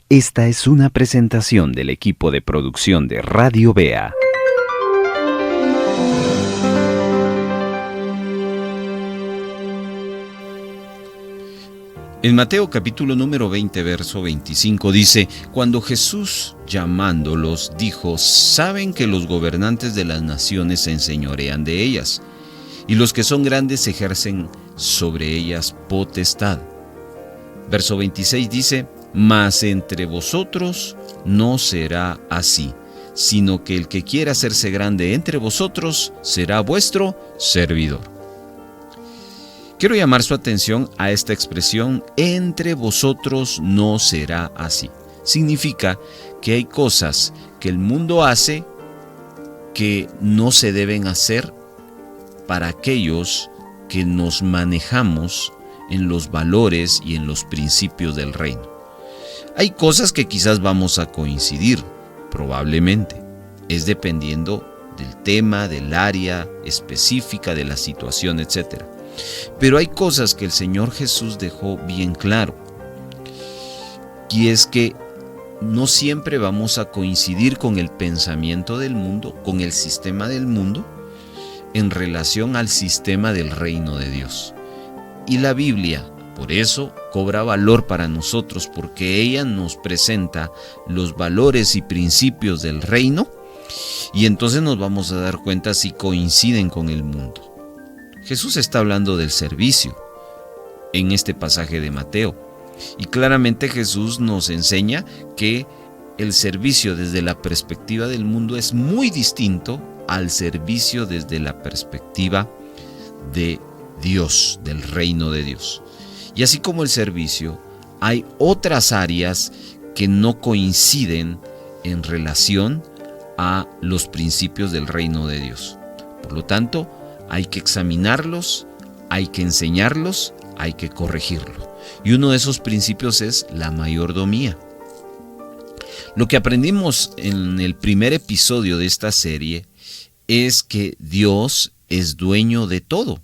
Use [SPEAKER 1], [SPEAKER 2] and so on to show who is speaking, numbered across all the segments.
[SPEAKER 1] Esta es una presentación del equipo de producción de Radio Bea.
[SPEAKER 2] En Mateo capítulo número 20, verso 25 dice: Cuando Jesús, llamándolos, dijo: Saben que los gobernantes de las naciones se enseñorean de ellas, y los que son grandes ejercen sobre ellas potestad. Verso 26 dice: Mas entre vosotros no será así, sino que el que quiera hacerse grande entre vosotros será vuestro servidor. Quiero llamar su atención a esta expresión: entre vosotros no será así. Significa que hay cosas que el mundo hace que no se deben hacer para aquellos que nos manejamos en los valores y en los principios del reino. Hay cosas que quizás vamos a coincidir, probablemente. Es dependiendo del tema, del área específica, de la situación, etc. Pero hay cosas que el Señor Jesús dejó bien claro. Y es que no siempre vamos a coincidir con el pensamiento del mundo, con el sistema del mundo, en relación al sistema del reino de Dios. Y la Biblia, por eso, cobra valor para nosotros, porque ella nos presenta los valores y principios del reino, y entonces nos vamos a dar cuenta si coinciden con el mundo. Jesús está hablando del servicio en este pasaje de Mateo, y claramente Jesús nos enseña que el servicio desde la perspectiva del mundo es muy distinto al servicio desde la perspectiva de Dios, del reino de Dios. Y así como el servicio, hay otras áreas que no coinciden en relación a los principios del reino de Dios. Por lo tanto, hay que examinarlos, hay que enseñarlos, hay que corregirlo. Y uno de esos principios es la mayordomía. Lo que aprendimos en el primer episodio de esta serie es que Dios es dueño de todo.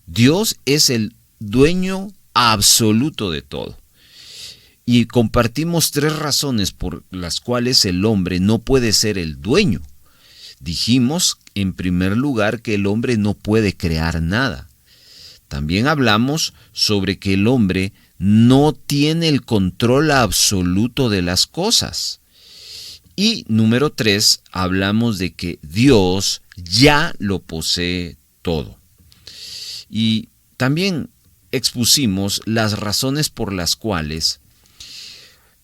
[SPEAKER 2] Dios es el dueño absoluto de todo. Y compartimos 3 razones por las cuales el hombre no puede ser el dueño. Dijimos, en primer lugar, que el hombre no puede crear nada. También hablamos sobre que el hombre no tiene el control absoluto de las cosas. Y número 3, hablamos de que Dios ya lo posee todo. Y también expusimos las razones por las cuales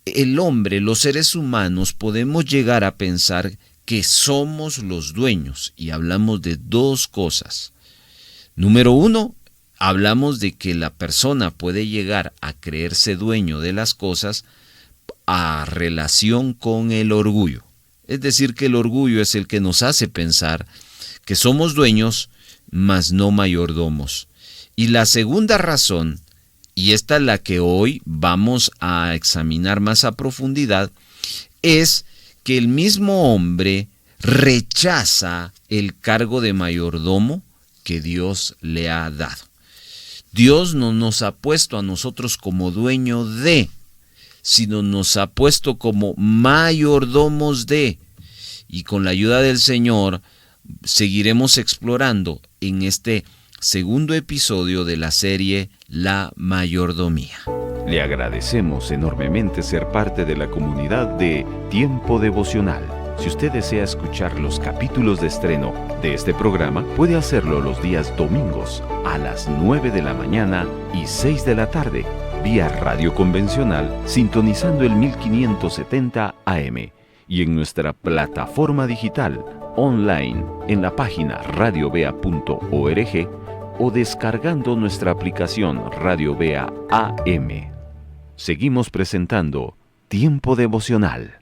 [SPEAKER 2] el hombre, los seres humanos, podemos llegar a pensar que somos los dueños, y hablamos de 2 cosas. Número 1, hablamos de que la persona puede llegar a creerse dueño de las cosas a relación con el orgullo. Es decir, que el orgullo es el que nos hace pensar que somos dueños, mas no mayordomos. Y la segunda razón, y esta es la que hoy vamos a examinar más a profundidad, es que el mismo hombre rechaza el cargo de mayordomo que Dios le ha dado. Dios no nos ha puesto a nosotros como dueño de, sino nos ha puesto como mayordomos de. Y con la ayuda del Señor seguiremos explorando en este segundo episodio de la serie La Mayordomía.
[SPEAKER 1] Le agradecemos enormemente ser parte de la comunidad de Tiempo Devocional. Si usted desea escuchar los capítulos de estreno de este programa, puede hacerlo los días domingos a las 9 de la mañana y 6 de la tarde, vía radio convencional, sintonizando el 1570 AM y en nuestra plataforma digital online en la página radiobea.org o descargando nuestra aplicación Radio Bea AM. Seguimos presentando Tiempo Devocional.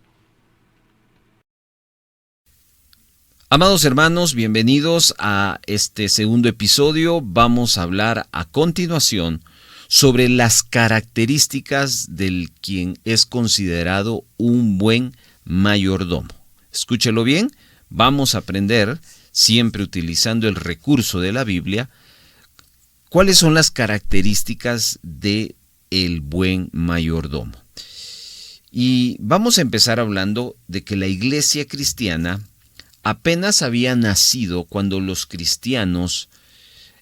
[SPEAKER 2] Amados hermanos, bienvenidos a este segundo episodio. Vamos a hablar a continuación sobre las características del quien es considerado un buen mayordomo. Escúchelo bien, vamos a aprender, siempre utilizando el recurso de la Biblia, cuáles son las características de el buen mayordomo. Y vamos a empezar hablando de que la iglesia cristiana apenas había nacido cuando los cristianos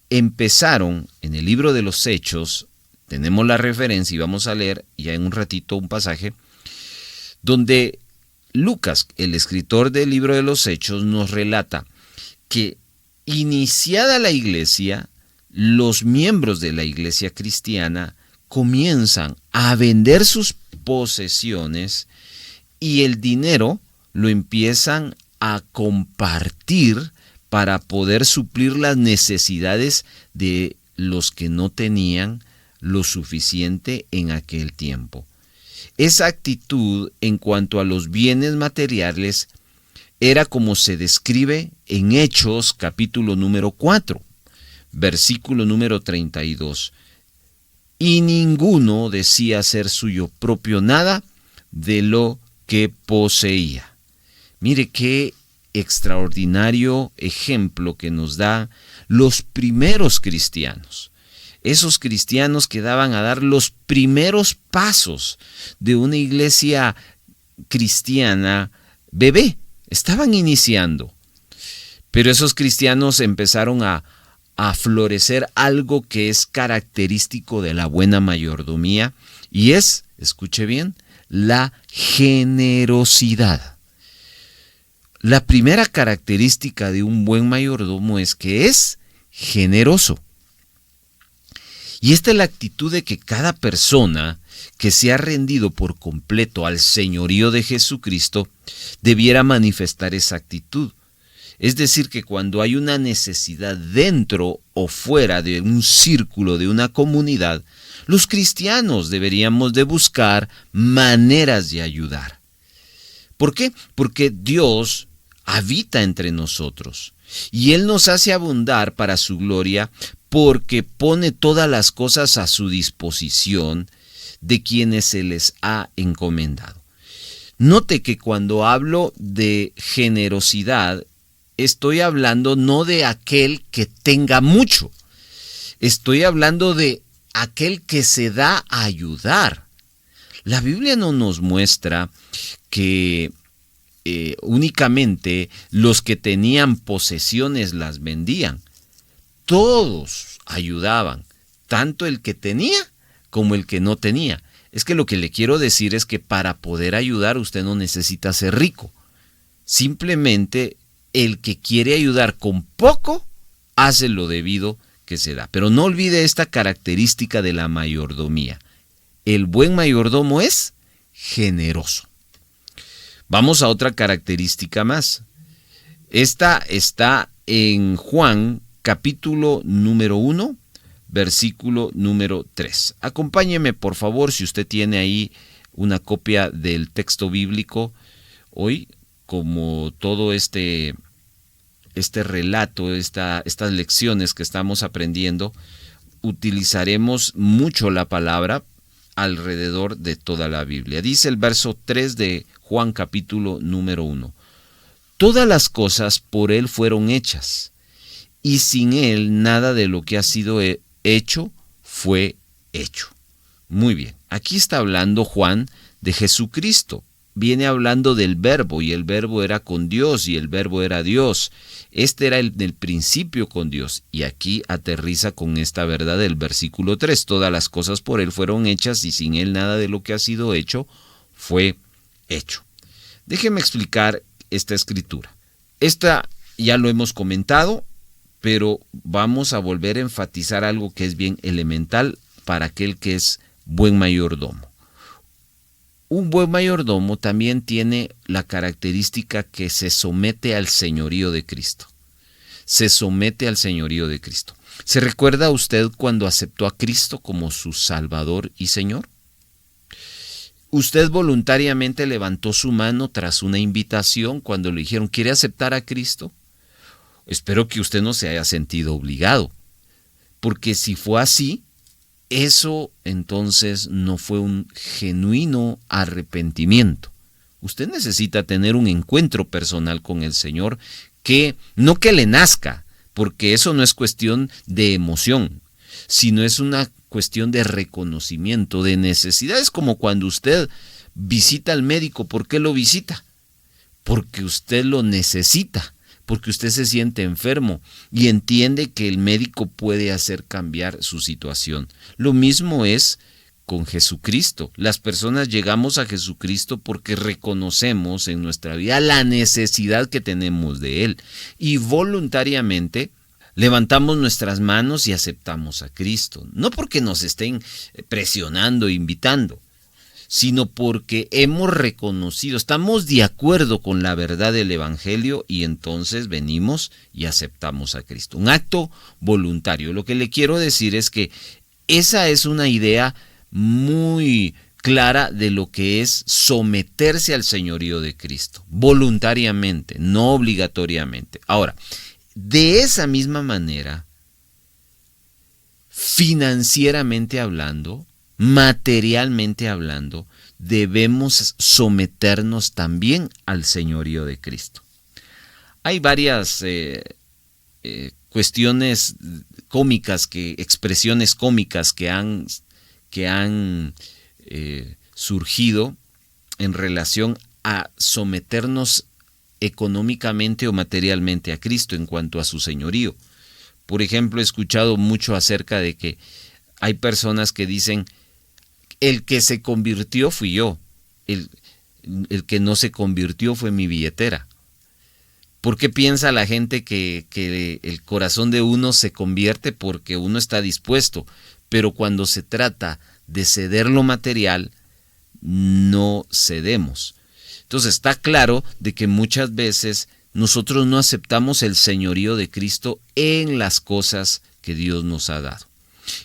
[SPEAKER 2] empezaron en el libro de los Hechos. Tenemos la referencia y vamos a leer ya en un ratito un pasaje donde Lucas, el escritor del libro de los Hechos, nos relata que iniciada la iglesia, los miembros de la iglesia cristiana comienzan a vender sus posesiones y el dinero lo empiezan a compartir para poder suplir las necesidades de los que no tenían lo suficiente en aquel tiempo. Esa actitud en cuanto a los bienes materiales era como se describe en Hechos capítulo número 4, versículo número 32. Y ninguno decía ser suyo propio nada de lo que poseía. Mire qué extraordinario ejemplo que nos da los primeros cristianos. Esos cristianos que daban a dar los primeros pasos de una iglesia cristiana bebé. Estaban iniciando. Pero esos cristianos empezaron a florecer algo que es característico de la buena mayordomía y es, escuche bien, la generosidad. La primera característica de un buen mayordomo es que es generoso. Y esta es la actitud de que cada persona que se ha rendido por completo al señorío de Jesucristo debiera manifestar esa actitud. Es decir, que cuando hay una necesidad dentro o fuera de un círculo, de una comunidad, los cristianos deberíamos de buscar maneras de ayudar. ¿Por qué? Porque Dios habita entre nosotros y Él nos hace abundar para su gloria porque pone todas las cosas a su disposición de quienes se les ha encomendado. Note que cuando hablo de generosidad, estoy hablando no de aquel que tenga mucho, estoy hablando de aquel que se da a ayudar. La Biblia no nos muestra que únicamente los que tenían posesiones las vendían. Todos ayudaban, tanto el que tenía como el que no tenía. Es que lo que le quiero decir es que para poder ayudar usted no necesita ser rico. Simplemente el que quiere ayudar con poco hace lo debido que se da. Pero no olvide esta característica de la mayordomía. El buen mayordomo es generoso. Vamos a otra característica más. Esta está en Juan capítulo número 1, versículo número 3. Acompáñeme, por favor, si usted tiene ahí una copia del texto bíblico. Hoy, como todo este relato, estas lecciones que estamos aprendiendo, utilizaremos mucho la palabra alrededor de toda la Biblia. Dice el verso 3 de Juan capítulo número 1. Todas las cosas por Él fueron hechas, y sin Él nada de lo que ha sido hecho fue hecho. Muy bien, aquí está hablando Juan de Jesucristo. Viene hablando del verbo, y el verbo era con Dios, y el verbo era Dios. Este era el principio con Dios, y aquí aterriza con esta verdad del versículo 3. Todas las cosas por Él fueron hechas, y sin Él nada de lo que ha sido hecho fue hecho. Déjeme explicar esta escritura. Esta ya lo hemos comentado, pero vamos a volver a enfatizar algo que es bien elemental para aquel que es buen mayordomo. Un buen mayordomo también tiene la característica que se somete al señorío de Cristo. Se somete al señorío de Cristo. ¿Se recuerda usted cuando aceptó a Cristo como su Salvador y Señor? Usted voluntariamente levantó su mano tras una invitación cuando le dijeron, ¿quiere aceptar a Cristo? Espero que usted no se haya sentido obligado, porque si fue así, eso entonces no fue un genuino arrepentimiento. Usted necesita tener un encuentro personal con el Señor que no que le nazca, porque eso no es cuestión de emoción, sino es una cuestión de reconocimiento, de necesidad. Es como cuando usted visita al médico. ¿Por qué lo visita? Porque usted lo necesita, porque usted se siente enfermo y entiende que el médico puede hacer cambiar su situación. Lo mismo es con Jesucristo. Las personas llegamos a Jesucristo porque reconocemos en nuestra vida la necesidad que tenemos de Él y voluntariamente levantamos nuestras manos y aceptamos a Cristo. No porque nos estén presionando, invitando, sino porque hemos reconocido, estamos de acuerdo con la verdad del Evangelio y entonces venimos y aceptamos a Cristo. Un acto voluntario. Lo que le quiero decir es que esa es una idea muy clara de lo que es someterse al señorío de Cristo, voluntariamente, no obligatoriamente. Ahora, de esa misma manera, financieramente hablando, materialmente hablando, debemos someternos también al señorío de Cristo. Hay varias cuestiones cómicas, expresiones cómicas que han surgido en relación a someternos económicamente o materialmente a Cristo en cuanto a su señorío. Por ejemplo, he escuchado mucho acerca de que hay personas que dicen: el que se convirtió fui yo, el que no se convirtió fue mi billetera. ¿Por qué piensa la gente que el corazón de uno se convierte porque uno está dispuesto? Pero cuando se trata de ceder lo material, no cedemos. Entonces está claro de que muchas veces nosotros no aceptamos el señorío de Cristo en las cosas que Dios nos ha dado.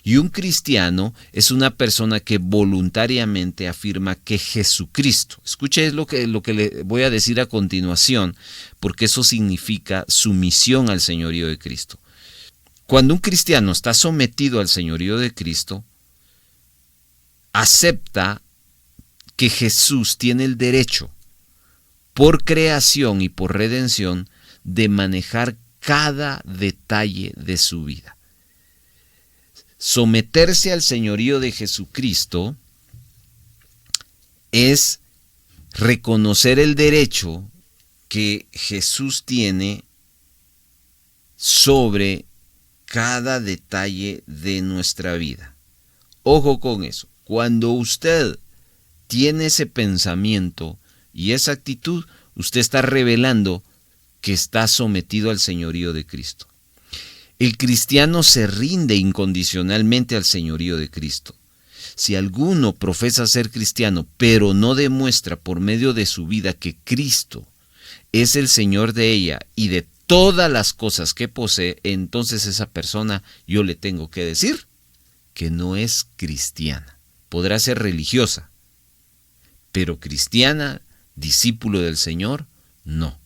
[SPEAKER 2] Y un cristiano es una persona que voluntariamente afirma que Jesucristo, escuche lo que le voy a decir a continuación, porque eso significa sumisión al señorío de Cristo. Cuando un cristiano está sometido al señorío de Cristo, acepta que Jesús tiene el derecho, por creación y por redención, de manejar cada detalle de su vida. Someterse al señorío de Jesucristo es reconocer el derecho que Jesús tiene sobre cada detalle de nuestra vida. Ojo con eso. Cuando usted tiene ese pensamiento y esa actitud, usted está revelando que está sometido al señorío de Cristo. El cristiano se rinde incondicionalmente al señorío de Cristo. Si alguno profesa ser cristiano, pero no demuestra por medio de su vida que Cristo es el Señor de ella y de todas las cosas que posee, entonces esa persona, yo le tengo que decir que no es cristiana. Podrá ser religiosa, pero cristiana, discípulo del Señor, no.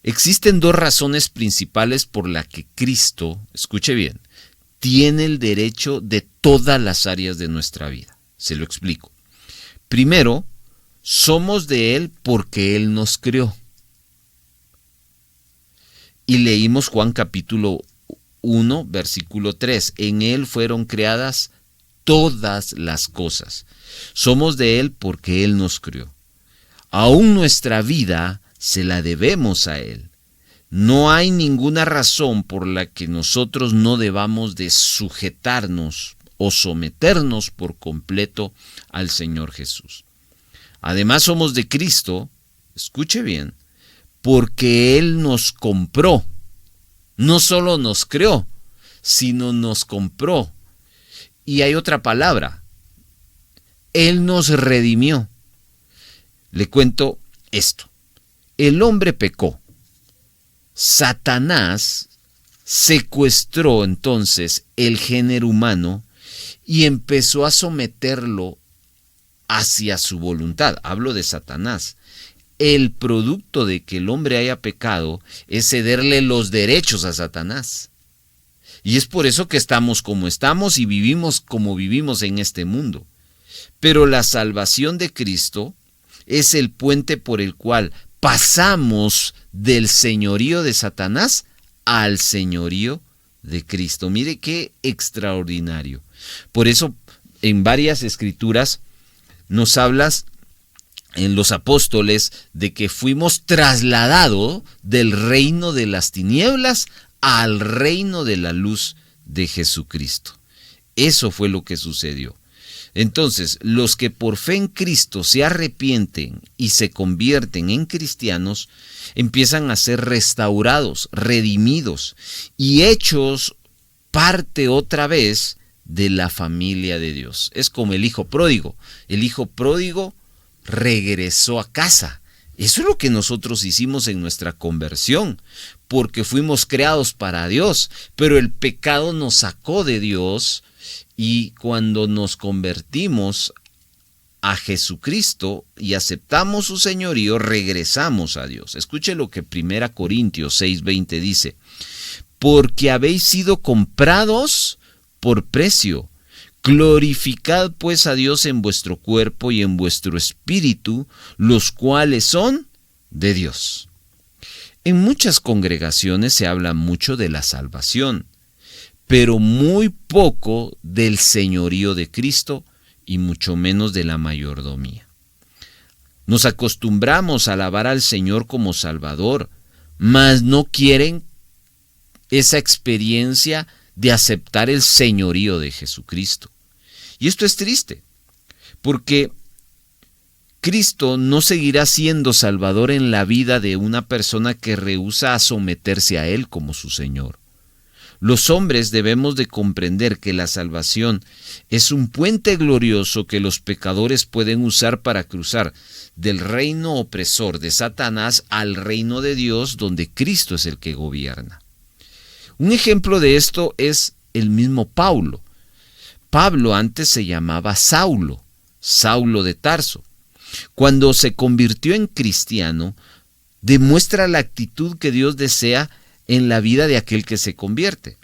[SPEAKER 2] Existen dos razones principales por las que Cristo, escuche bien, tiene el derecho de todas las áreas de nuestra vida. Se lo explico. Primero, somos de Él porque Él nos creó. Y leímos Juan capítulo 1, versículo 3. En Él fueron creadas todas las cosas. Somos de Él porque Él nos creó. Aún nuestra vida se la debemos a Él. No hay ninguna razón por la que nosotros no debamos de sujetarnos o someternos por completo al Señor Jesús. Además somos de Cristo, escuche bien, porque Él nos compró. No solo nos creó, sino nos compró. Y hay otra palabra, Él nos redimió. Le cuento esto. El hombre pecó. Satanás secuestró entonces el género humano y empezó a someterlo hacia su voluntad. Hablo de Satanás. El producto de que el hombre haya pecado es cederle los derechos a Satanás. Y es por eso que estamos como estamos y vivimos como vivimos en este mundo. Pero la salvación de Cristo es el puente por el cual pasamos del señorío de Satanás al señorío de Cristo. Mire qué extraordinario. Por eso en varias escrituras nos hablas en los apóstoles de que fuimos trasladados del reino de las tinieblas al reino de la luz de Jesucristo. Eso fue lo que sucedió. Entonces, los que por fe en Cristo se arrepienten y se convierten en cristianos, empiezan a ser restaurados, redimidos y hechos parte otra vez de la familia de Dios. Es como el hijo pródigo. El hijo pródigo regresó a casa. Eso es lo que nosotros hicimos en nuestra conversión, porque fuimos creados para Dios, pero el pecado nos sacó de Dios. Y cuando nos convertimos a Jesucristo y aceptamos su señorío, regresamos a Dios. Escuche lo que 1 Corintios 6:20 dice: porque habéis sido comprados por precio. Glorificad pues a Dios en vuestro cuerpo y en vuestro espíritu, los cuales son de Dios. En muchas congregaciones se habla mucho de la salvación, pero muy poco del señorío de Cristo y mucho menos de la mayordomía. Nos acostumbramos a alabar al Señor como Salvador, mas no quieren esa experiencia de aceptar el señorío de Jesucristo. Y esto es triste, porque Cristo no seguirá siendo Salvador en la vida de una persona que rehúsa a someterse a Él como su Señor. Los hombres debemos de comprender que la salvación es un puente glorioso que los pecadores pueden usar para cruzar del reino opresor de Satanás al reino de Dios, donde Cristo es el que gobierna. Un ejemplo de esto es el mismo Pablo. Pablo antes se llamaba Saulo, Saulo de Tarso. Cuando se convirtió en cristiano, demuestra la actitud que Dios desea en la vida de aquel que se convierte.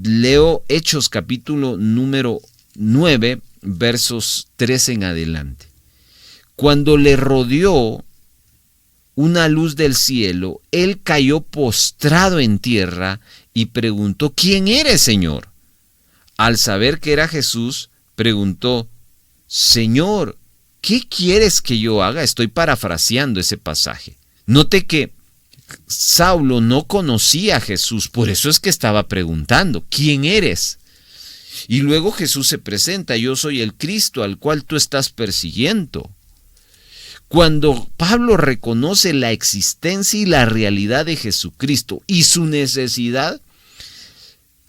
[SPEAKER 2] Leo Hechos capítulo número 9, versos 3 en adelante. Cuando le rodeó una luz del cielo, él cayó postrado en tierra y preguntó: ¿quién eres, Señor? Al saber que era Jesús, preguntó: Señor, ¿qué quieres que yo haga? Estoy parafraseando ese pasaje. Note que Saulo no conocía a Jesús, por eso es que estaba preguntando: ¿quién eres? Y luego Jesús se presenta: yo soy el Cristo al cual tú estás persiguiendo. Cuando Pablo reconoce la existencia y la realidad de Jesucristo y su necesidad,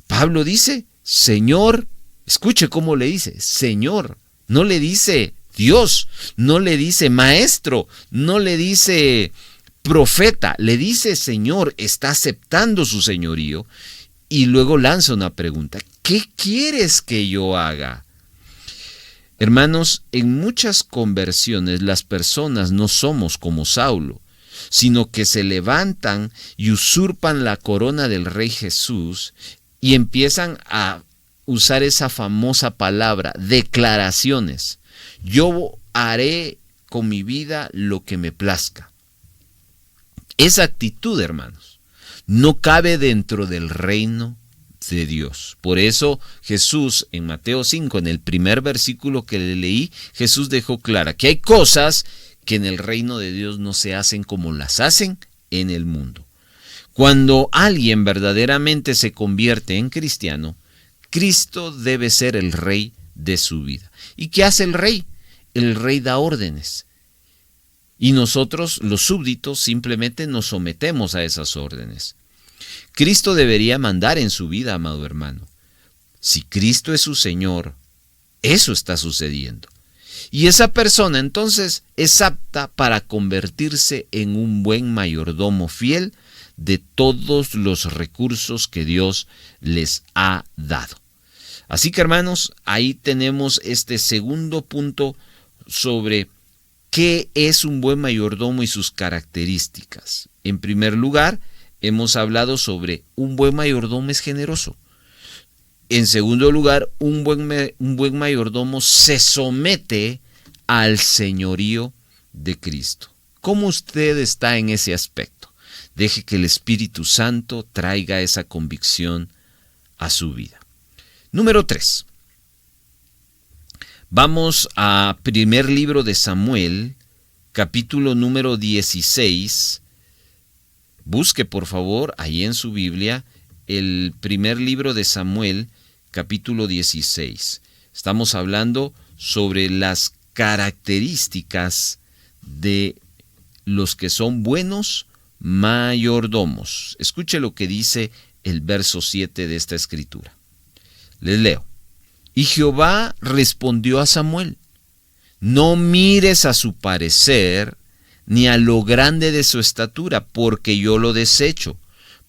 [SPEAKER 2] Pablo dice: Señor, escuche cómo le dice, Señor, no le dice Dios, no le dice maestro, no le dice profeta, le dice Señor, está aceptando su señorío y luego lanza una pregunta: ¿qué quieres que yo haga? Hermanos, en muchas conversiones las personas no somos como Saulo, sino que se levantan y usurpan la corona del Rey Jesús y empiezan a usar esa famosa palabra, declaraciones. Yo haré con mi vida lo que me plazca. Esa actitud, hermanos, no cabe dentro del reino de Dios. Por eso Jesús en Mateo 5, en el primer versículo que le leí, Jesús dejó clara que hay cosas que en el reino de Dios no se hacen como las hacen en el mundo. Cuando alguien verdaderamente se convierte en cristiano, Cristo debe ser el rey de su vida. ¿Y qué hace el rey? El rey da órdenes. Y nosotros, los súbditos, simplemente nos sometemos a esas órdenes. Cristo debería mandar en su vida, amado hermano. Si Cristo es su Señor, eso está sucediendo. Y esa persona entonces es apta para convertirse en un buen mayordomo fiel de todos los recursos que Dios les ha dado. Así que, hermanos, ahí tenemos este segundo punto sobre qué es un buen mayordomo y sus características. En primer lugar, hemos hablado sobre un buen mayordomo es generoso. En segundo lugar, un buen mayordomo se somete al señorío de Cristo. ¿Cómo usted está en ese aspecto? Deje que el Espíritu Santo traiga esa convicción a su vida. Número 3. Vamos a primer libro de Samuel, capítulo número 16. Busque, por favor, ahí en su Biblia, el primer libro de Samuel, capítulo 16. Estamos hablando sobre las características de los que son buenos mayordomos. Escuche lo que dice el verso 7 de esta escritura. Les leo. Y Jehová respondió a Samuel: no mires a su parecer, ni a lo grande de su estatura, porque yo lo desecho.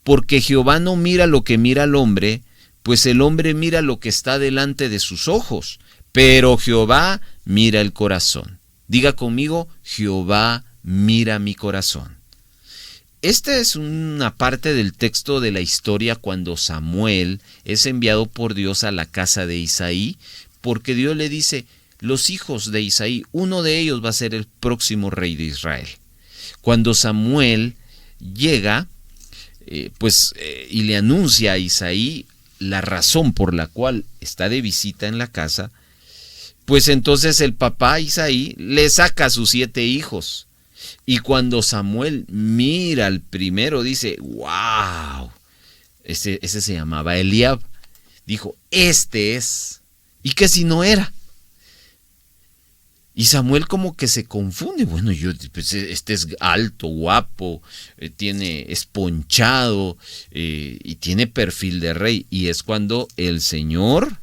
[SPEAKER 2] Porque Jehová no mira lo que mira el hombre, pues el hombre mira lo que está delante de sus ojos, pero Jehová mira el corazón. Diga conmigo: Jehová mira mi corazón. Esta es una parte del texto de la historia cuando Samuel es enviado por Dios a la casa de Isaí, porque Dios le dice: los hijos de Isaí, uno de ellos va a ser el próximo rey de Israel. Cuando Samuel llega, y le anuncia a Isaí la razón por la cual está de visita en la casa, pues entonces el papá Isaí le saca a sus 7 hijos. Y cuando Samuel mira al primero, dice: ¡wow! Ese se llamaba Eliab. Dijo: este es. ¿Y qué si no era? Y Samuel como que se confunde. Bueno, este es alto, guapo, es ponchado y tiene perfil de rey. Y es cuando el Señor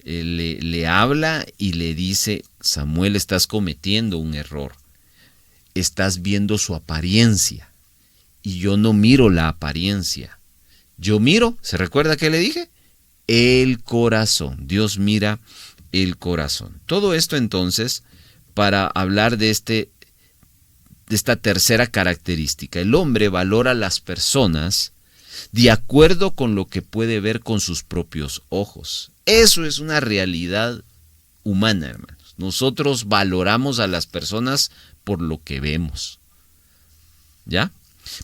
[SPEAKER 2] le habla y le dice: Samuel, estás cometiendo un error. Estás viendo su apariencia y yo no miro la apariencia. Yo miro, ¿se recuerda que le dije? El corazón. Dios mira el corazón. Todo esto entonces para hablar de esta tercera característica. El hombre valora a las personas de acuerdo con lo que puede ver con sus propios ojos. Eso es una realidad humana, hermanos. Nosotros valoramos a las personas por lo que vemos. ¿Ya?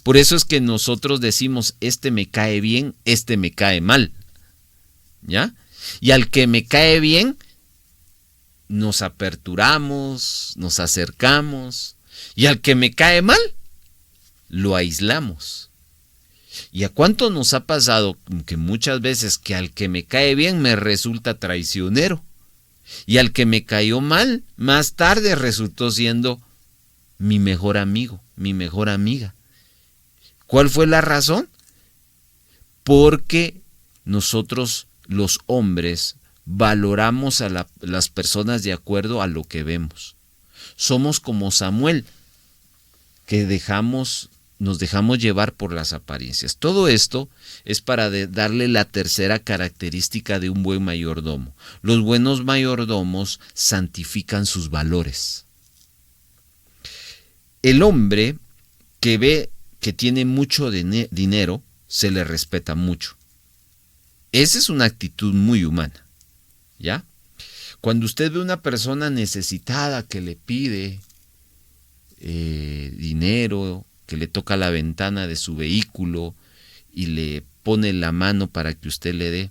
[SPEAKER 2] Por eso es que nosotros decimos: este me cae bien, este me cae mal. ¿Ya? Y al que me cae bien, nos aperturamos, nos acercamos. Y al que me cae mal, lo aislamos. ¿Y a cuánto nos ha pasado que muchas veces que al que me cae bien me resulta traicionero? Y al que me cayó mal, más tarde resultó siendo mi mejor amigo, mi mejor amiga. ¿Cuál fue la razón? Porque nosotros, los hombres, valoramos a las personas de acuerdo a lo que vemos. Somos como Samuel, que nos dejamos llevar por las apariencias. Todo esto es para darle la tercera característica de un buen mayordomo. Los buenos mayordomos santifican sus valores. El hombre que ve que tiene mucho dinero, se le respeta mucho. Esa es una actitud muy humana, ¿ya? Cuando usted ve una persona necesitada que le pide dinero, que le toca la ventana de su vehículo y le pone la mano para que usted le dé,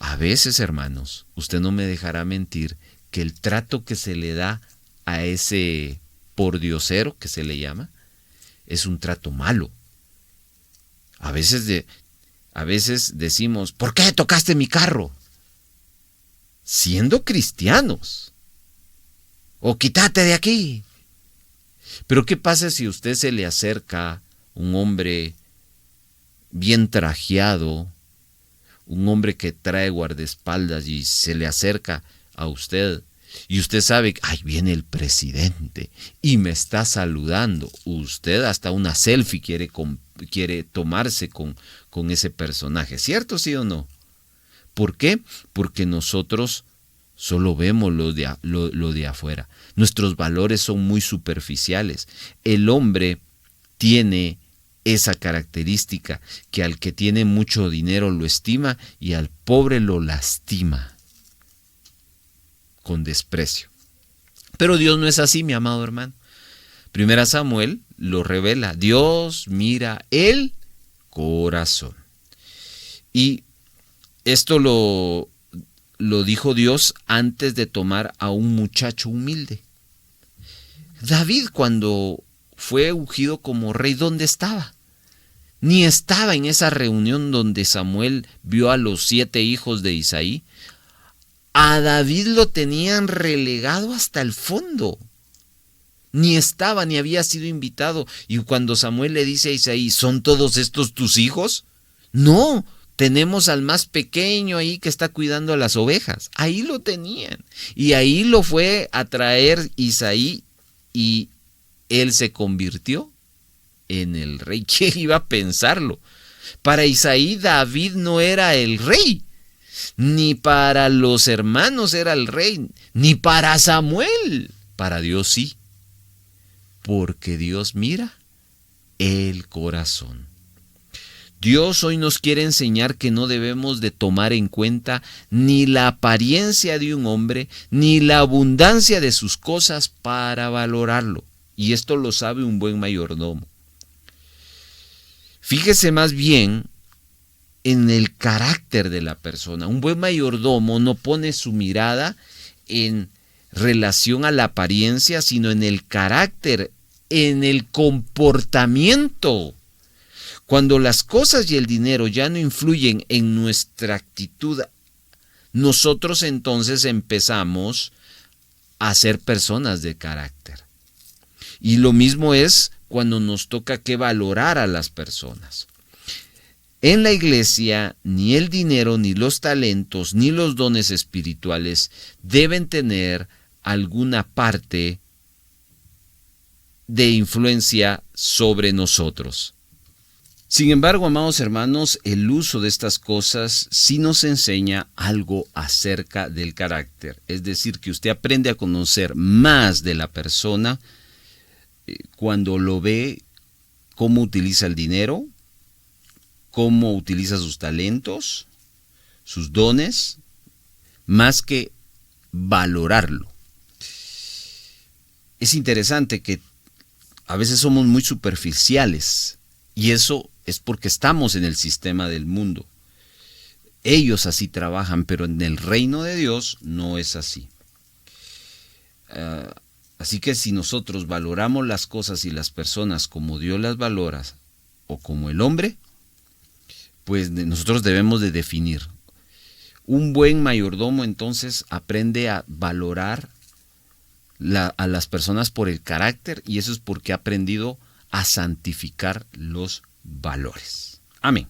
[SPEAKER 2] a veces, hermanos, usted no me dejará mentir, que el trato que se le da a ese pordiosero, que se le llama, es un trato malo. A veces decimos: ¿por qué tocaste mi carro? Siendo cristianos. O quítate de aquí. Pero ¿qué pasa si a usted se le acerca un hombre bien trajeado, un hombre que trae guardaespaldas y se le acerca a usted y usted sabe, ahí viene el presidente y me está saludando? Usted hasta una selfie quiere tomarse con ese personaje, ¿cierto, sí o no? ¿Por qué? Porque nosotros solo vemos lo de afuera. Nuestros valores son muy superficiales. El hombre tiene esa característica, que al que tiene mucho dinero lo estima y al pobre lo lastima con desprecio. Pero Dios no es así, mi amado hermano. Primera Samuel lo revela. Dios mira el corazón. Y esto lo lo dijo Dios antes de tomar a un muchacho humilde. David, cuando fue ungido como rey, ¿dónde estaba? Ni estaba en esa reunión donde Samuel vio a los 7 hijos de Isaí. A David lo tenían relegado hasta el fondo. Ni estaba, ni había sido invitado. Y cuando Samuel le dice a Isaí, ¿son todos estos tus hijos? No, tenemos al más pequeño ahí que está cuidando a las ovejas. Ahí lo tenían. Y ahí lo fue a traer Isaí y él se convirtió en el rey. ¿Quién iba a pensarlo? Para Isaí, David no era el rey. Ni para los hermanos era el rey. Ni para Samuel. Para Dios sí. Porque Dios mira el corazón. Dios hoy nos quiere enseñar que no debemos de tomar en cuenta ni la apariencia de un hombre, ni la abundancia de sus cosas para valorarlo. Y esto lo sabe un buen mayordomo. Fíjese más bien en el carácter de la persona. Un buen mayordomo no pone su mirada en relación a la apariencia, sino en el carácter, en el comportamiento. Cuando las cosas y el dinero ya no influyen en nuestra actitud, nosotros entonces empezamos a ser personas de carácter. Y lo mismo es cuando nos toca que valorar a las personas. En la iglesia, ni el dinero, ni los talentos, ni los dones espirituales deben tener alguna parte de influencia sobre nosotros. Sin embargo, amados hermanos, el uso de estas cosas sí nos enseña algo acerca del carácter. Es decir, que usted aprende a conocer más de la persona cuando lo ve, cómo utiliza el dinero, cómo utiliza sus talentos, sus dones, más que valorarlo. Es interesante que a veces somos muy superficiales y eso es porque estamos en el sistema del mundo. Ellos así trabajan, pero en el reino de Dios no es así. Así que si nosotros valoramos las cosas y las personas como Dios las valora o como el hombre, pues nosotros debemos de definir. Un buen mayordomo entonces aprende a valorar a las personas por el carácter, y eso es porque ha aprendido a santificar los valores. Amén.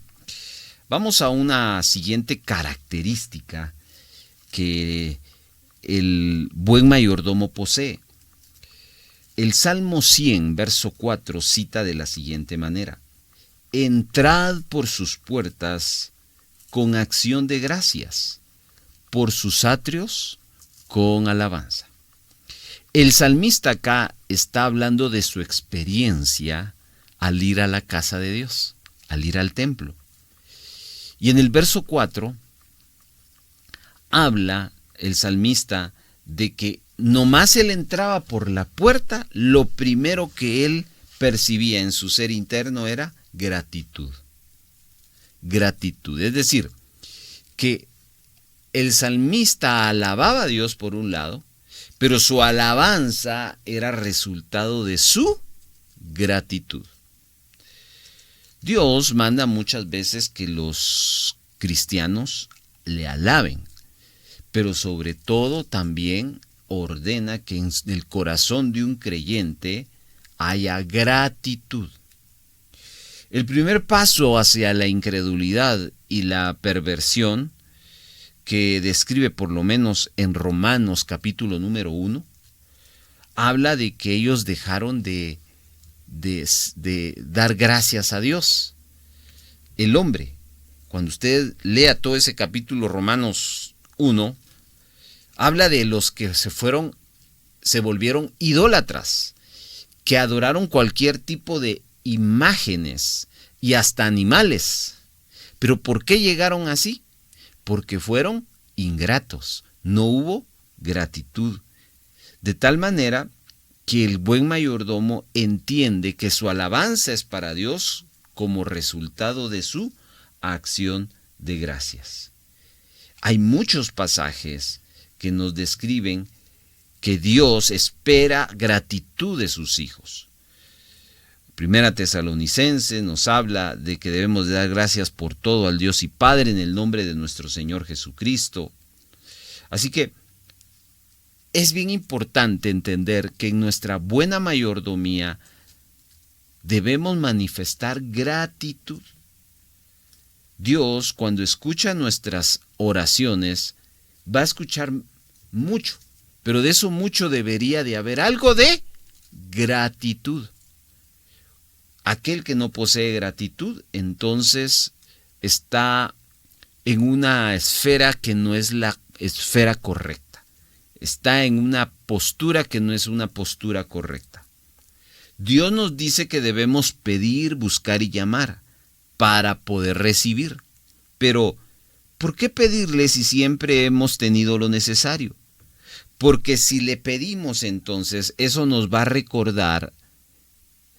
[SPEAKER 2] Vamos a una siguiente característica que el buen mayordomo posee. El Salmo 100, verso 4, cita de la siguiente manera: entrad por sus puertas con acción de gracias, por sus atrios con alabanza. El salmista acá está hablando de su experiencia al ir a la casa de Dios, al ir al templo. Y en el verso 4 habla el salmista de que nomás él entraba por la puerta, lo primero que él percibía en su ser interno era gratitud. Gratitud, es decir, que el salmista alababa a Dios por un lado, pero su alabanza era resultado de su gratitud. Dios manda muchas veces que los cristianos le alaben, pero sobre todo también ordena que en el corazón de un creyente haya gratitud. El primer paso hacia la incredulidad y la perversión, que describe por lo menos en Romanos capítulo número 1, habla de que ellos dejaron de dar gracias a Dios. El hombre, cuando usted lea todo ese capítulo Romanos 1, habla de los que se volvieron idólatras, que adoraron cualquier tipo de imágenes y hasta animales. ¿Pero por qué llegaron así? Porque fueron ingratos, no hubo gratitud. De tal manera que el buen mayordomo entiende que su alabanza es para Dios como resultado de su acción de gracias. Hay muchos pasajes que nos describen que Dios espera gratitud de sus hijos. Primera Tesalonicenses nos habla de que debemos de dar gracias por todo al Dios y Padre en el nombre de nuestro Señor Jesucristo. Así que es bien importante entender que en nuestra buena mayordomía debemos manifestar gratitud. Dios, cuando escucha nuestras oraciones, va a escuchar mucho, pero de eso mucho debería de haber algo de gratitud. Aquel que no posee gratitud, entonces está en una esfera que no es la esfera correcta. Está en una postura que no es una postura correcta. Dios nos dice que debemos pedir, buscar y llamar para poder recibir. Pero, ¿por qué pedirle si siempre hemos tenido lo necesario? Porque si le pedimos, entonces eso nos va a recordar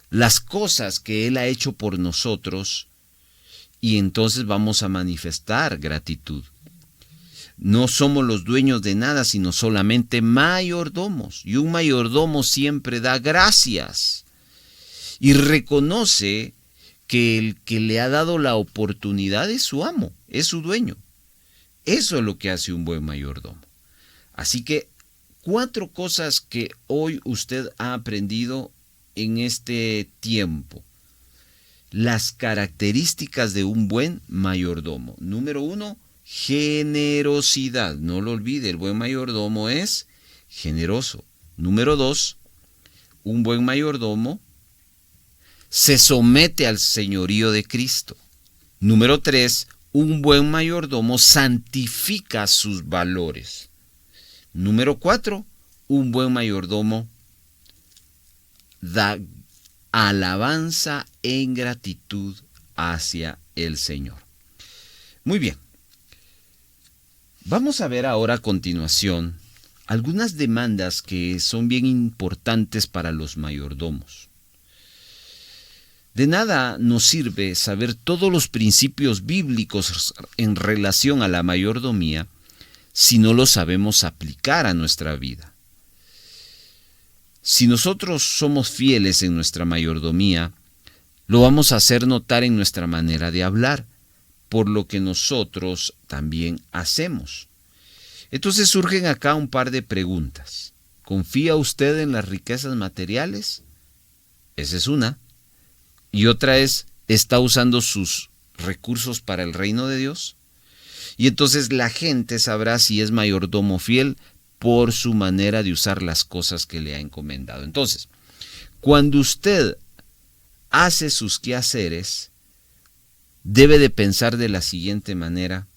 [SPEAKER 2] las cosas que Él ha hecho por nosotros y entonces vamos a manifestar gratitud. No somos los dueños de nada, sino solamente mayordomos. Y un mayordomo siempre da gracias y reconoce que el que le ha dado la oportunidad es su amo, es su dueño. Eso es lo que hace un buen mayordomo. Así que 4 cosas que hoy usted ha aprendido en este tiempo. Las características de un buen mayordomo. Número 1, generosidad. No lo olvide, el buen mayordomo es generoso. Número 2, un buen mayordomo se somete al señorío de Cristo. Número 3, un buen mayordomo santifica sus valores. Número 4, un buen mayordomo da alabanza en gratitud hacia el Señor. Muy bien. Vamos a ver ahora a continuación algunas demandas que son bien importantes para los mayordomos. De nada nos sirve saber todos los principios bíblicos en relación a la mayordomía si no los sabemos aplicar a nuestra vida. Si nosotros somos fieles en nuestra mayordomía, lo vamos a hacer notar en nuestra manera de hablar, por lo que nosotros también hacemos. Entonces surgen acá un par de preguntas. ¿Confía usted en las riquezas materiales? Esa es una. Y otra es, ¿está usando sus recursos para el reino de Dios? Y entonces la gente sabrá si es mayordomo fiel por su manera de usar las cosas que le ha encomendado. Entonces, cuando usted hace sus quehaceres, debe de pensar de la siguiente manera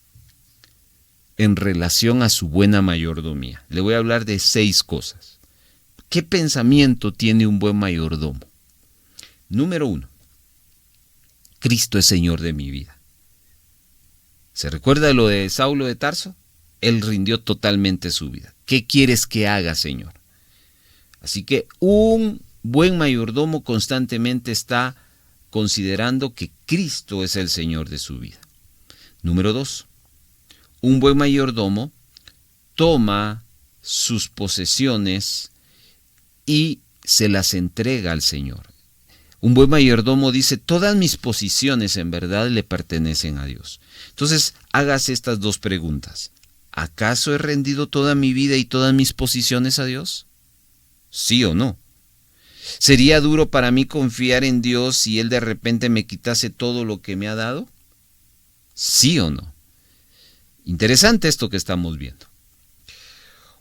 [SPEAKER 2] en relación a su buena mayordomía. Le voy a hablar de 6 cosas. ¿Qué pensamiento tiene un buen mayordomo? Número 1. Cristo es Señor de mi vida. ¿Se recuerda lo de Saulo de Tarso? Él rindió totalmente su vida. ¿Qué quieres que haga, Señor? Así que un buen mayordomo constantemente está considerando que Cristo es el Señor de su vida. Número 2. Un buen mayordomo toma sus posesiones y se las entrega al Señor. Un buen mayordomo dice, todas mis posiciones en verdad le pertenecen a Dios. Entonces, hágase estas 2 preguntas. ¿Acaso he rendido toda mi vida y todas mis posiciones a Dios? ¿Sí o no? ¿Sería duro para mí confiar en Dios si Él de repente me quitase todo lo que me ha dado? ¿Sí o no? Interesante esto que estamos viendo.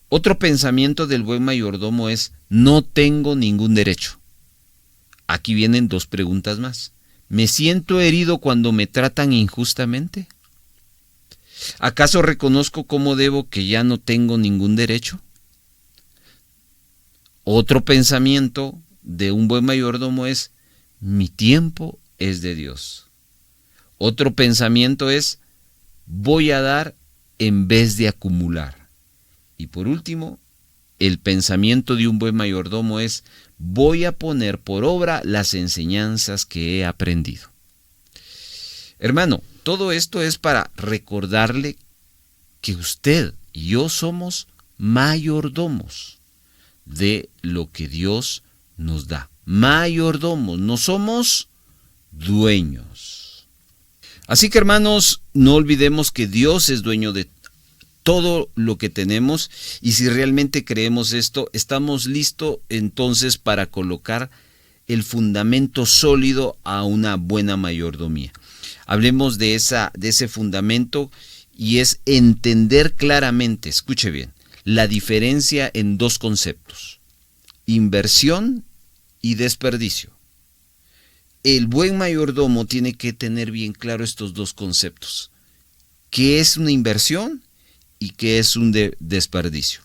[SPEAKER 2] Otro pensamiento del buen mayordomo es, no tengo ningún derecho. Aquí vienen 2 preguntas más. ¿Me siento herido cuando me tratan injustamente? ¿Acaso reconozco como debo que ya no tengo ningún derecho? Otro pensamiento de un buen mayordomo es, mi tiempo es de Dios. Otro pensamiento es, voy a dar en vez de acumular. Y por último, el pensamiento de un buen mayordomo es, voy a poner por obra las enseñanzas que he aprendido. Hermano, todo esto es para recordarle que usted y yo somos mayordomos de lo que Dios nos da. Mayordomos, no somos dueños. Así que, hermanos, no olvidemos que Dios es dueño de todo lo que tenemos, y si realmente creemos esto, estamos listos entonces para colocar el fundamento sólido a una buena mayordomía. Hablemos de ese fundamento, y es entender claramente, escuche bien, la diferencia en dos conceptos: inversión y desperdicio. El buen mayordomo tiene que tener bien claro estos dos conceptos: qué es una inversión y qué es un desperdicio.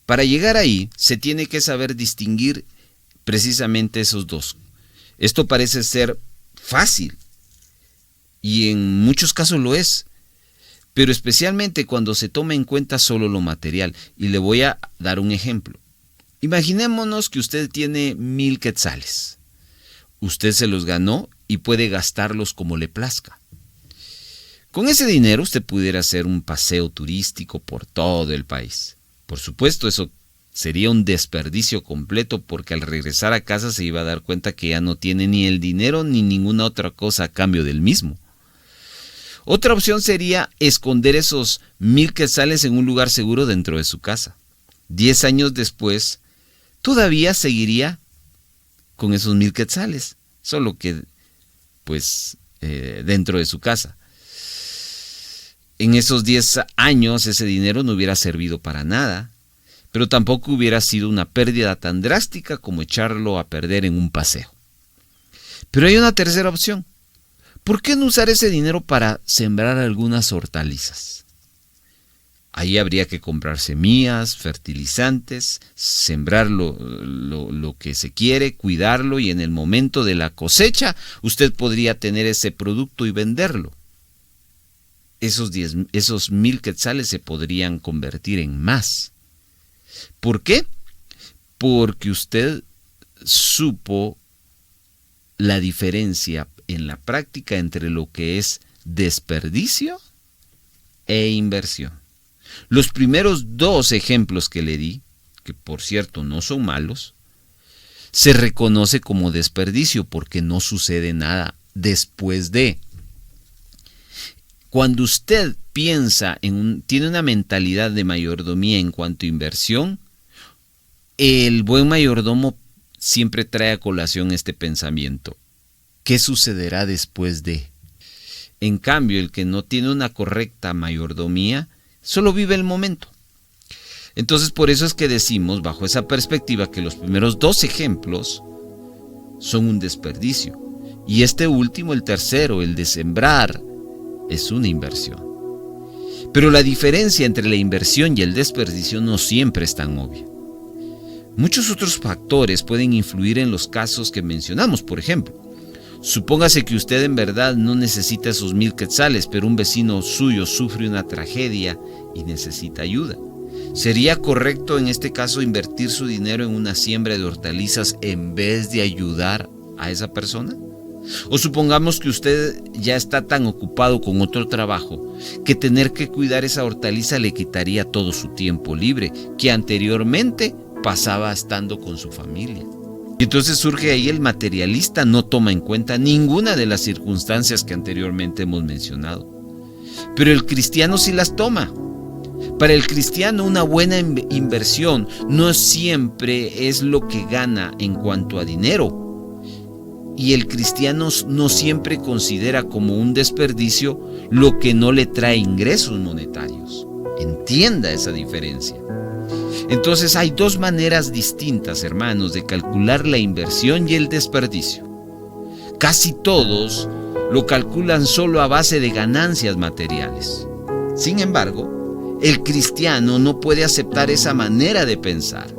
[SPEAKER 2] Para llegar ahí, se tiene que saber distinguir precisamente esos dos. Esto parece ser fácil, y en muchos casos lo es, pero especialmente cuando se toma en cuenta solo lo material. Y le voy a dar un ejemplo. Imaginémonos que usted tiene 1,000 quetzales. Usted se los ganó y puede gastarlos como le plazca. Con ese dinero usted pudiera hacer un paseo turístico por todo el país. Por supuesto, eso sería un desperdicio completo, porque al regresar a casa se iba a dar cuenta que ya no tiene ni el dinero ni ninguna otra cosa a cambio del mismo. Otra opción sería esconder esos 1,000 quetzales en un lugar seguro dentro de su casa. 10 años después, todavía seguiría con esos 1,000 quetzales, solo que dentro de su casa. En esos 10 años ese dinero no hubiera servido para nada, pero tampoco hubiera sido una pérdida tan drástica como echarlo a perder en un paseo. Pero hay una tercera opción. ¿Por qué no usar ese dinero para sembrar algunas hortalizas? Ahí habría que comprar semillas, fertilizantes, sembrar lo que se quiere, cuidarlo, y en el momento de la cosecha usted podría tener ese producto y venderlo. Esos 1,000 quetzales se podrían convertir en más. ¿Por qué? Porque usted supo la diferencia en la práctica entre lo que es desperdicio e inversión. Los primeros 2 ejemplos que le di, que por cierto no son malos, se reconoce como desperdicio porque no sucede nada después de. Cuando usted piensa tiene una mentalidad de mayordomía en cuanto a inversión, el buen mayordomo siempre trae a colación este pensamiento: ¿qué sucederá después de? En cambio, el que no tiene una correcta mayordomía solo vive el momento. Entonces, por eso es que decimos, bajo esa perspectiva, que los primeros 2 ejemplos son un desperdicio, y este último, el tercero, el de sembrar, es una inversión. Pero la diferencia entre la inversión y el desperdicio no siempre es tan obvia. Muchos otros factores pueden influir en los casos que mencionamos. Por ejemplo, supóngase que usted en verdad no necesita esos 1,000 quetzales, pero un vecino suyo sufre una tragedia y necesita ayuda. ¿Sería correcto en este caso invertir su dinero en una siembra de hortalizas en vez de ayudar a esa persona? O supongamos que usted ya está tan ocupado con otro trabajo que tener que cuidar esa hortaliza le quitaría todo su tiempo libre que anteriormente pasaba estando con su familia. Y entonces surge ahí el materialista, no toma en cuenta ninguna de las circunstancias que anteriormente hemos mencionado. Pero el cristiano sí las toma. Para el cristiano, una buena inversión no siempre es lo que gana en cuanto a dinero. Y el cristiano no siempre considera como un desperdicio lo que no le trae ingresos monetarios. Entienda esa diferencia. Entonces hay 2 maneras distintas, hermanos, de calcular la inversión y el desperdicio. Casi todos lo calculan solo a base de ganancias materiales. Sin embargo, el cristiano no puede aceptar esa manera de pensar.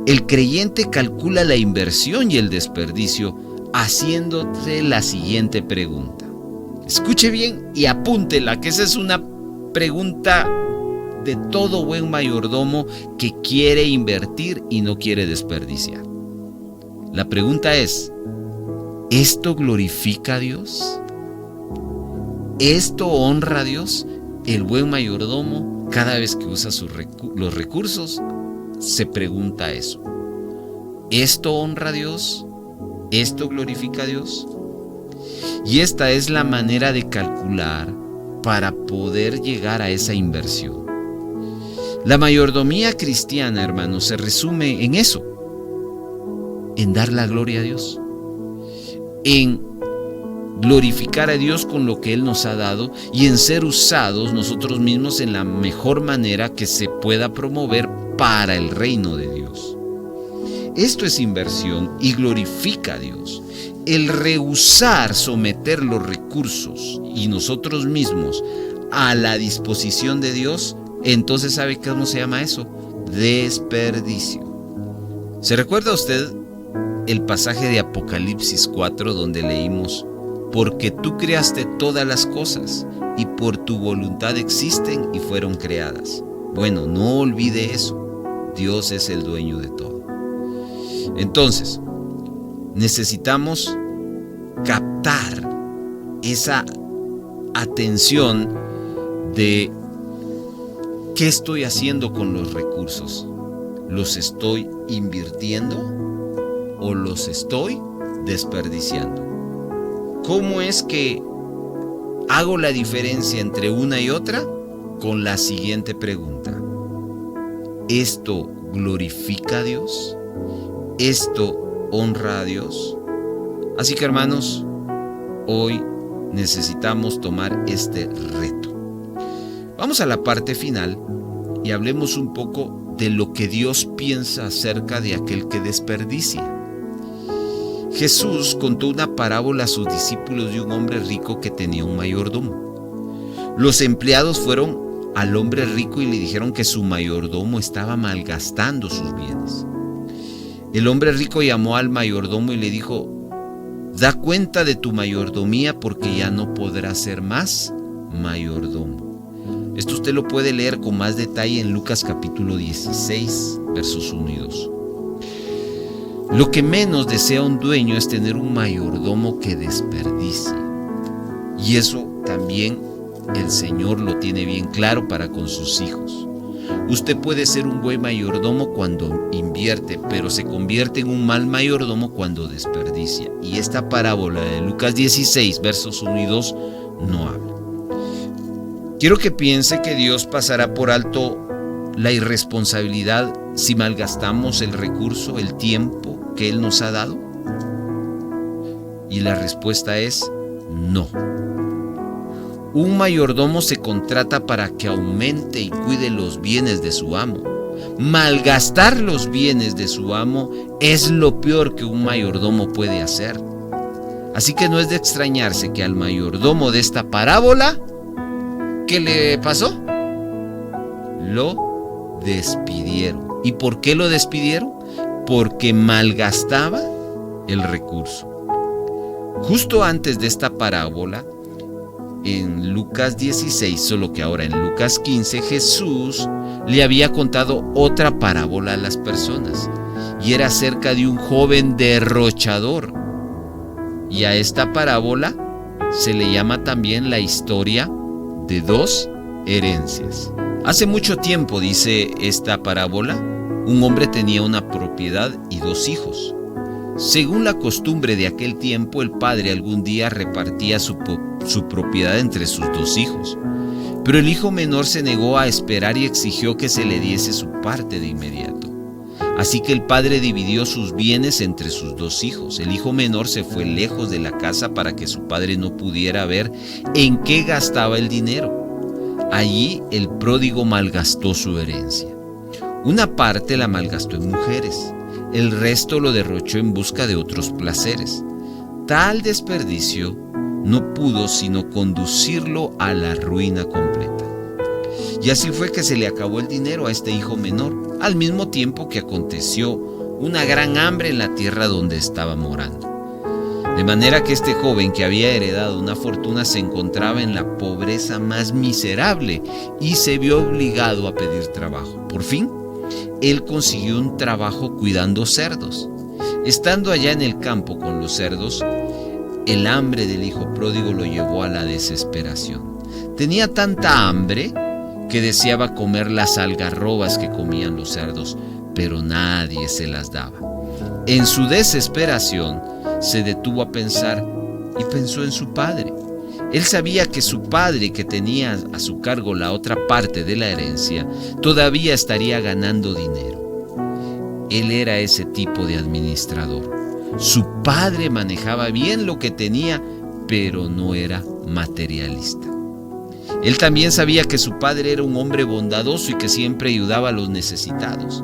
[SPEAKER 2] El creyente calcula la inversión y el desperdicio haciéndote la siguiente pregunta. Escuche bien y apúntela, que esa es una pregunta de todo buen mayordomo que quiere invertir y no quiere desperdiciar. La pregunta es: ¿esto glorifica a Dios? ¿Esto honra a Dios? el buen mayordomo, cada vez que usa los recursos, se pregunta eso. ¿Esto honra a Dios? ¿Esto glorifica a Dios? Y esta es la manera de calcular para poder llegar a esa inversión. La mayordomía cristiana, hermanos, se resume en eso, en dar la gloria a Dios, en glorificar a Dios con lo que Él nos ha dado y en ser usados nosotros mismos en la mejor manera que se pueda promover para el reino de Dios. Esto es inversión y glorifica a Dios. El rehusar someter los recursos y nosotros mismos a la disposición de Dios, entonces ¿sabe cómo se llama eso? Desperdicio. ¿Se recuerda usted el pasaje de Apocalipsis 4 donde leímos: porque tú creaste todas las cosas y por tu voluntad existen y fueron creadas? Bueno, no olvide eso. Dios es el dueño de todo. Entonces, necesitamos captar esa atención de ¿qué estoy haciendo con los recursos? ¿Los estoy invirtiendo o los estoy desperdiciando? ¿Cómo es que hago la diferencia entre una y otra? Con la siguiente pregunta: ¿esto glorifica a Dios? ¿Esto honra a Dios? Así que, hermanos, hoy necesitamos tomar este reto. Vamos a la parte final y hablemos un poco de lo que Dios piensa acerca de aquel que desperdicia. Jesús contó una parábola a sus discípulos de un hombre rico que tenía un mayordomo. Los empleados fueron al hombre rico y le dijeron que su mayordomo estaba malgastando sus bienes. El hombre rico llamó al mayordomo y le dijo: da cuenta de tu mayordomía porque ya no podrás ser más mayordomo. Esto usted lo puede leer con más detalle en Lucas capítulo 16, versos 1 y 2. Lo que menos desea un dueño es tener un mayordomo que desperdicie. Y eso también el Señor lo tiene bien claro para con sus hijos. Usted puede ser un buen mayordomo cuando invierte, pero se convierte en un mal mayordomo cuando desperdicia. Y esta parábola de Lucas 16, versos 1 y 2 no habla. Quiero que piense que Dios pasará por alto la irresponsabilidad si malgastamos el recurso, el tiempo que Él nos ha dado. Y la respuesta es no. Un mayordomo se contrata para que aumente y cuide los bienes de su amo. Malgastar los bienes de su amo es lo peor que un mayordomo puede hacer. Así que no es de extrañarse que al mayordomo de esta parábola, ¿qué le pasó? Lo despidieron. ¿Y por qué lo despidieron? Porque malgastaba el recurso. Justo antes de esta parábola, en Lucas 16, solo que ahora en Lucas 15, Jesús le había contado otra parábola a las personas, y era acerca de un joven derrochador. Y a esta parábola se le llama también la historia de dos herencias. Hace mucho tiempo, dice esta parábola, un hombre tenía una propiedad y dos hijos. Según la costumbre de aquel tiempo, el padre algún día repartía su propiedad entre sus dos hijos. Pero el hijo menor se negó a esperar y exigió que se le diese su parte de inmediato. Así que el padre dividió sus bienes entre sus dos hijos. El hijo menor se fue lejos de la casa para que su padre no pudiera ver en qué gastaba el dinero. Allí el pródigo malgastó su herencia. Una parte la malgastó en mujeres. El resto lo derrochó en busca de otros placeres. Tal desperdicio no pudo sino conducirlo a la ruina completa. Y así fue que se le acabó el dinero a este hijo menor, al mismo tiempo que aconteció una gran hambre en la tierra donde estaba morando. De manera que este joven que había heredado una fortuna se encontraba en la pobreza más miserable y se vio obligado a pedir trabajo. Por fin, él consiguió un trabajo cuidando cerdos. Estando allá en el campo con los cerdos, el hambre del hijo pródigo lo llevó a la desesperación. Tenía tanta hambre que deseaba comer las algarrobas que comían los cerdos, pero nadie se las daba. En su desesperación se detuvo a pensar y pensó en su padre. Él sabía que su padre, que tenía a su cargo la otra parte de la herencia, todavía estaría ganando dinero. Él era ese tipo de administrador. Su padre manejaba bien lo que tenía, pero no era materialista. Él también sabía que su padre era un hombre bondadoso y que siempre ayudaba a los necesitados.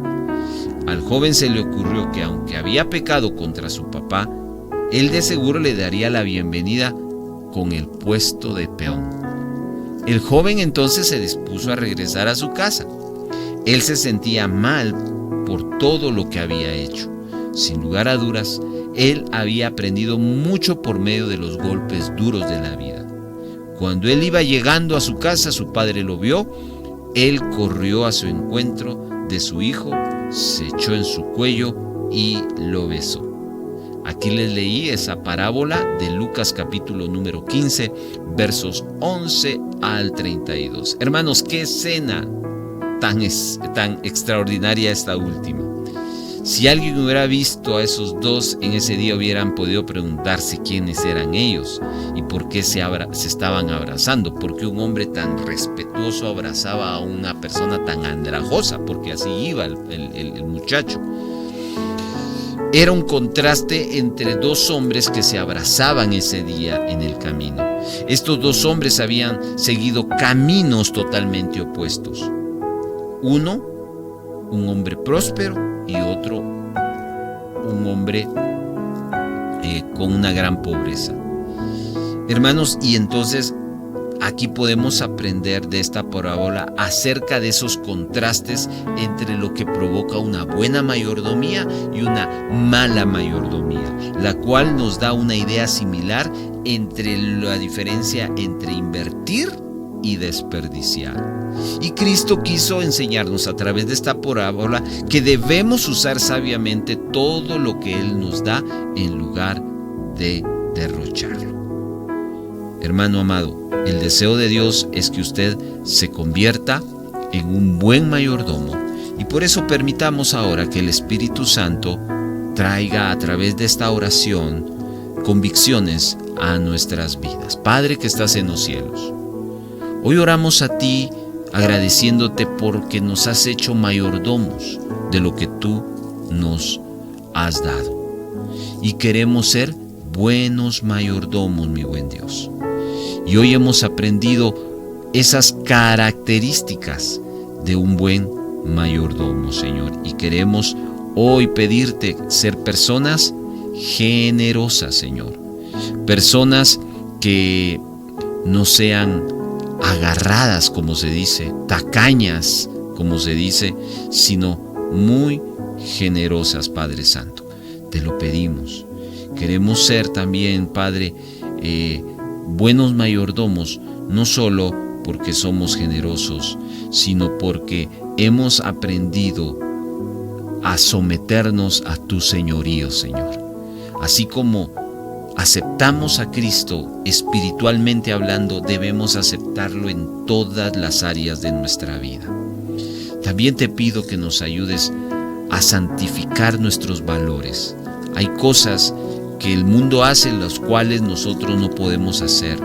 [SPEAKER 2] Al joven se le ocurrió que aunque había pecado contra su papá, él de seguro le daría la bienvenida con el puesto de peón. El joven entonces se dispuso a regresar a su casa. Él se sentía mal por todo lo que había hecho. Sin lugar a dudas, él había aprendido mucho por medio de los golpes duros de la vida. Cuando él iba llegando a su casa, su padre lo vio. Él corrió a su encuentro de su hijo, se echó en su cuello y lo besó. Aquí les leí esa parábola de Lucas capítulo número 15, versos 11 al 32. Hermanos, qué escena tan extraordinaria esta última. Si alguien hubiera visto a esos dos en ese día, hubieran podido preguntarse quiénes eran ellos y por qué se estaban abrazando. ¿Por qué un hombre tan respetuoso abrazaba a una persona tan andrajosa? Porque así iba el muchacho. Era un contraste entre dos hombres que se abrazaban ese día en el camino. Estos dos hombres habían seguido caminos totalmente opuestos. Uno, un hombre próspero, y otro, un hombre con una gran pobreza. Hermanos, y entonces aquí podemos aprender de esta parábola acerca de esos contrastes entre lo que provoca una buena mayordomía y una mala mayordomía, la cual nos da una idea similar entre la diferencia entre invertir y desperdiciar. Y Cristo quiso enseñarnos a través de esta parábola que debemos usar sabiamente todo lo que Él nos da en lugar de derrocharlo. Hermano amado, el deseo de Dios es que usted se convierta en un buen mayordomo, y por eso permitamos ahora que el Espíritu Santo traiga a través de esta oración convicciones a nuestras vidas. Padre que estás en los cielos, hoy oramos a ti agradeciéndote porque nos has hecho mayordomos de lo que tú nos has dado. Y queremos ser buenos mayordomos, mi buen Dios. Y hoy hemos aprendido esas características de un buen mayordomo, Señor. Y queremos hoy pedirte ser personas generosas, Señor. Personas que no sean agarradas, como se dice, tacañas, como se dice, sino muy generosas, Padre Santo. Te lo pedimos. Queremos ser también, Padre, buenos mayordomos, no solo porque somos generosos, sino porque hemos aprendido a someternos a tu señorío, Señor. Así como aceptamos a Cristo espiritualmente hablando, debemos aceptarlo en todas las áreas de nuestra vida. También te pido que nos ayudes a santificar nuestros valores. Hay cosas que el mundo hace, las cuales nosotros no podemos hacer.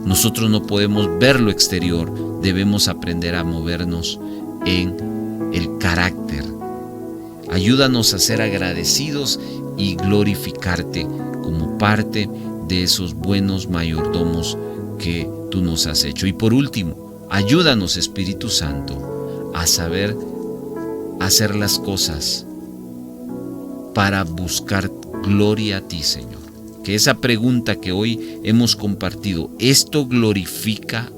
[SPEAKER 2] Nosotros no podemos ver lo exterior. Debemos aprender a movernos en el carácter. Ayúdanos a ser agradecidos y glorificarte como parte de esos buenos mayordomos que tú nos has hecho. Y por último, ayúdanos, Espíritu Santo, a saber hacer las cosas para buscar gloria a ti, Señor. Que esa pregunta que hoy hemos compartido, ¿esto glorifica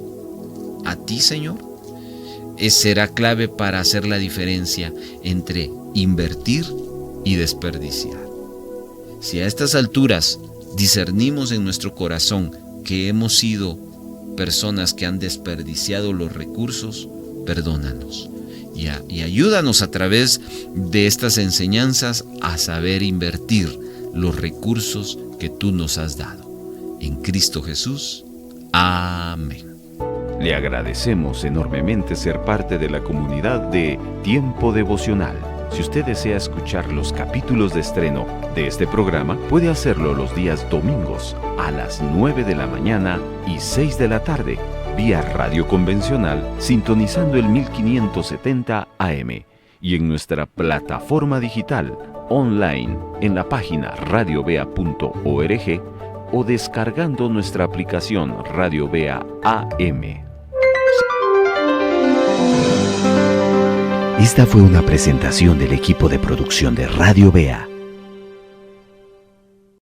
[SPEAKER 2] a ti, Señor? Será clave para hacer la diferencia entre invertir y desperdiciar. Si a estas alturas discernimos en nuestro corazón que hemos sido personas que han desperdiciado los recursos, perdónanos y ayúdanos a través de estas enseñanzas a saber invertir los recursos que tú nos has dado. En Cristo Jesús. Amén.
[SPEAKER 1] Le agradecemos enormemente ser parte de la comunidad de Tiempo Devocional. Si usted desea escuchar los capítulos de estreno de este programa, puede hacerlo los días domingos a las 9 de la mañana y 6 de la tarde, vía radio convencional, sintonizando el 1570 AM y en nuestra plataforma digital online en la página radiovea.org o descargando nuestra aplicación Radio Vea AM.
[SPEAKER 3] Esta fue una presentación del equipo de producción de Radio Vea.